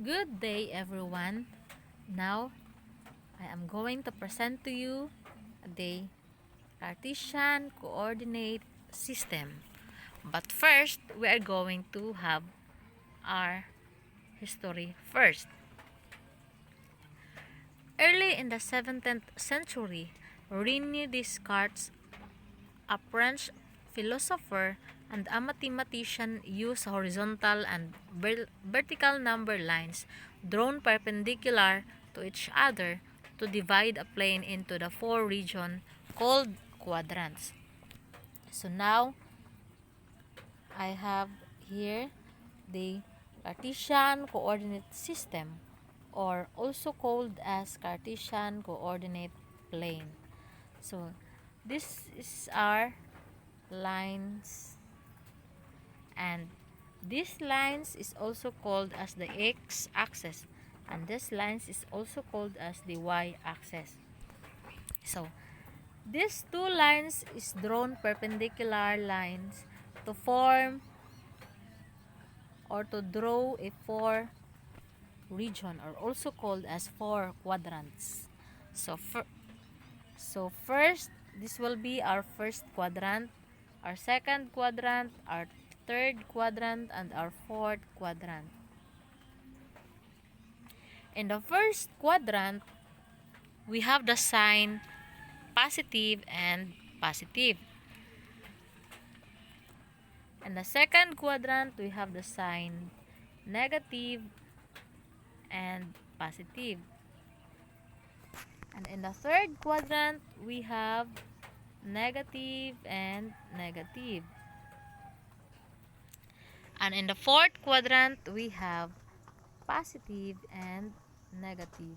Good day everyone. Now I am going to present to you the Cartesian coordinate system. But first, we are going to have our history first. Early in the 17th century, René Descartes, a French philosopher and a mathematician, used horizontal and vertical number lines drawn perpendicular to each other to divide a plane into the four regions called quadrants. So now I have here the Cartesian coordinate system, or also called as Cartesian coordinate plane. So this is our lines, and this lines is also called as the x-axis, and this lines is also called as the y-axis. So these two lines is drawn perpendicular lines to form or to draw a four region, or also called as four quadrants. So first, this will be our first quadrant, our second quadrant, our third quadrant, and our fourth quadrant. In the first quadrant, we have the sign positive and positive. In the second quadrant, we have the sign negative and positive. And in the third quadrant, we have negative and negative. And in the fourth quadrant, we have positive and negative.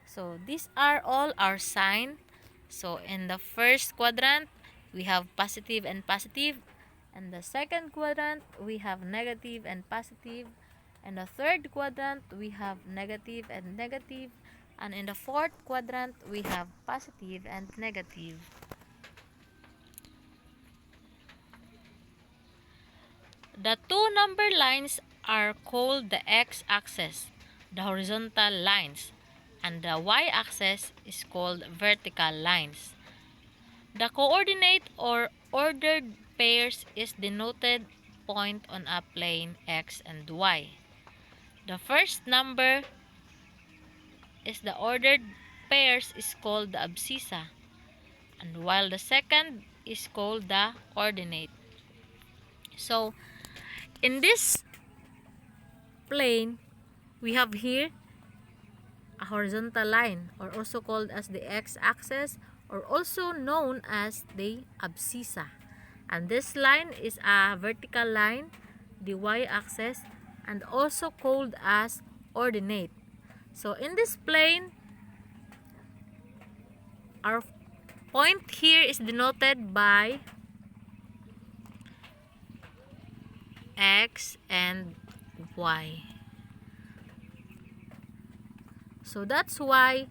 So these are all our sign. So in the first quadrant, we have positive and positive. In the second quadrant, we have negative and positive. In the third quadrant, we have negative and negative. And in the fourth quadrant, we have positive and negative. The two number lines are called the x-axis, the horizontal lines, and the y-axis is called vertical lines. The coordinate or ordered pairs is denoted point on a plane x and y. The first number is the ordered pairs is called the abscissa, and while the second is called the coordinate. So in this plane, we have here a horizontal line, or also called as the x-axis, or also known as the abscissa. And this line is a vertical line, the y-axis, and also called as ordinate. So in this plane, our point here is denoted by x and y. So that's why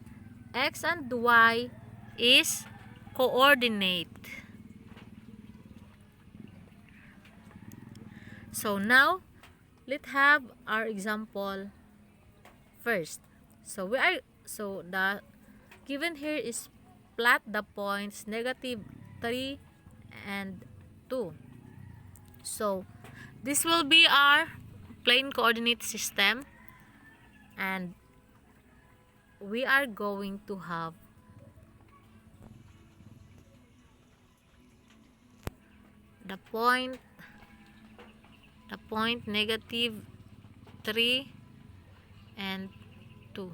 x and y is coordinate. So now let's have our example first. So the given here is plot the points negative 3 and 2. So this will be our plane coordinate system, and we are going to have the point negative 3 and 2.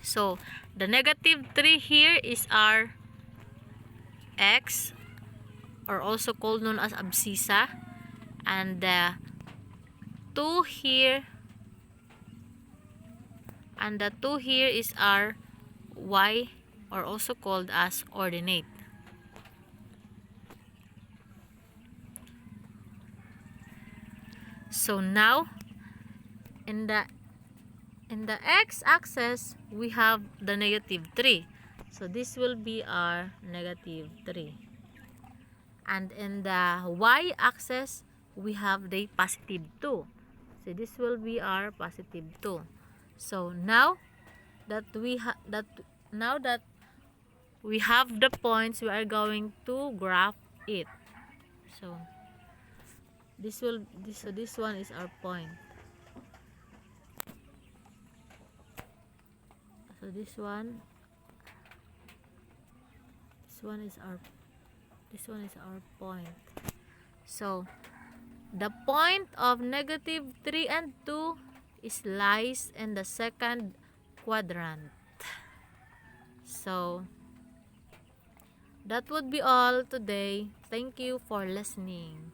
So the negative 3 here is our x, or also called known as abscissa, and the 2 here is our y, or also called as ordinate. So now in the x-axis, we have the negative 3. So this will be our negative 3. And in the y-axis, we have the positive 2. So this will be our positive 2. So now that we have the points, we are going to graph it. So this one is our point. So this one is our point. So the point of negative 3 and 2 lies in the second quadrant. So that would be all today. Thank you for listening.